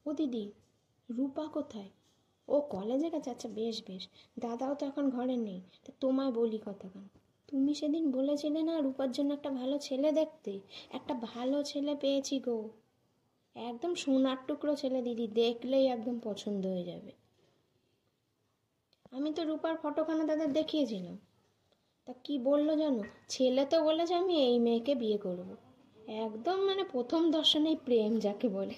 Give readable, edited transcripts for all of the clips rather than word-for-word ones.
ও দিদি, রূপা কোথায়? ও কলেজে গেছে? আচ্ছা, বেশ বেশ। দাদাও তো এখন ঘরে নেই, তা তোমায় বলি কথাখান। তুমি সেদিন বলেছিলে না রূপার জন্য একটা ভালো ছেলে দেখতে? একটা ভালো ছেলে পেয়েছি গো। একদম সোনার টুকরো ছেলে দিদি, দেখলেই একদম পছন্দ হয়ে যাবে। আমি তো রূপার ফটোখানা তাদের দেখিয়েছিলাম। তা কি বললো জানো? ছেলে তো বলেছে আমি এই মেয়েকে বিয়ে করব। একদম মানে প্রথম দর্শনেই প্রেম যাকে বলে।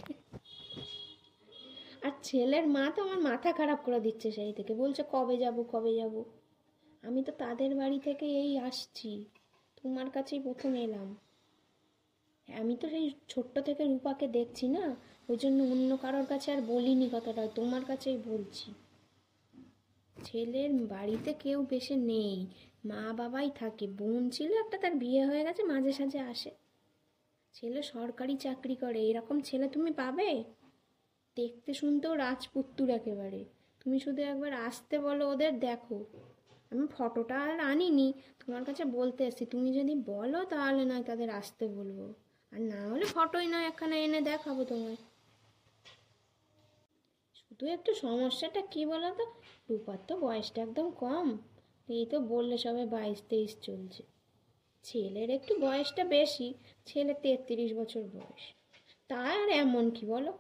আর ছেলের মা তো আমার মাথা খারাপ করে দিচ্ছে সেই থেকে, বলছে কবে যাব কবে যাব। আমি তো তাদের বাড়ি থেকে এই আসছি, তোমার কাছেই প্রথম এলাম। আমি তো সেই ছোট্ট থেকে রূপাকে দেখছি না, ওই জন্য অন্য কারোর কাছে আর বলিনি কথাটা, তোমার কাছেই বলছি। ছেলের বাড়িতে কেউ বেশি নেই, মা বাবাই থাকে, বোন ছিল একটা, তার বিয়ে হয়ে গেছে, মাঝে সাঝে আসে। ছেলে সরকারি চাকরি করে, এরকম ছেলে তুমি পাবে? দেখতে শুনতেও রাজপুত্তুর একেবারে। তুমি শুধু একবার আসতে বলো ওদের, দেখো। আমি ফটোটা আর আনিনি, তোমার কাছে বলতে এসেছি, তুমি যদি বলো তাহলে নয় তাদের আসতে বলবো, আর না হলে ফটোই নয় একখানা এনে দেখাবো তোমায়। শুধু একটু সমস্যাটা কি বলো তো, রূপার তো বয়সটা একদম কম, এই তো বললে সবে 22-23 চলছে। ছেলের একটু বয়সটা বেশি, ছেলে 33 বছর বয়স। তার এমন কি বলো,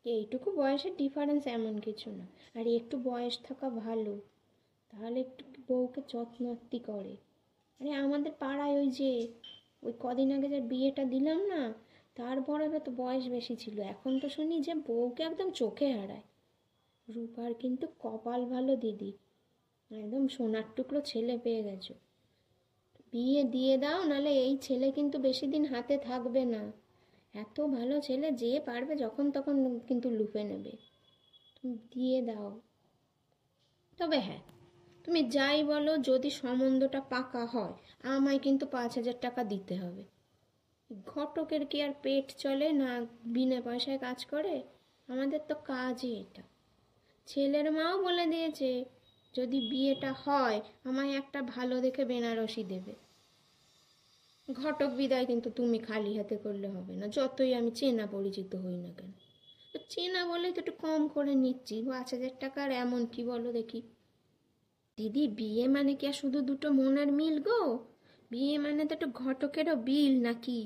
এইটুকু বয়সের ডিফারেন্স এমন কিছু না। আর একটু বয়স থাকা ভালো, তাহলে একটু বউকে যত্নআত্তি করে। আরে আমাদের পাড়ায় ওই যে ওই কদিন আগে যে বিয়েটা দিলাম না, তারপরে তো বয়স বেশি ছিল, এখন তো শুনি যে বউকে একদম চোখে হারায়। রূপার কিন্তু কপাল ভালো দিদি, একদম সোনার টুকরো ছেলে পেয়ে গেছো। বিয়ে দিয়ে দাও, নালে এই ছেলে কিন্তু বেশি দিন হাতে থাকবে না। এত ভালো ছেলে, যে পারবে যখন তখন কিন্তু লুফে নেবে। তুমি দিয়ে দাও। তবে হ্যাঁ, তুমি যাই বলো, যদি সম্বন্ধটা পাকা হয় আমায় কিন্তু 5,000 টাকা দিতে হবে। ঘটকের কি আর পেট চলে না, বিনা পয়সায় কাজ করে? আমাদের তো কাজই এটা। ছেলের মাও বলে দিয়েছে যদি বিয়েটা হয় আমায় একটা ভালো দেখে বেনারসি দেবে। ঘটক বিদায় কিন্তু তুমি খালি হাতে করলে হবে না, যতই আমি চেনা পরিচিত হই না কেন। তো চেনা বলেই তো একটু কম করে নিচ্ছি, 5,000 টাকার এমন কি বলো দেখি। দিদি, বিয়ে মানে কি আর শুধু দুটো মনের মিল গো? বিয়ে মানে তো একটু ঘটকেরও বিল নাকি?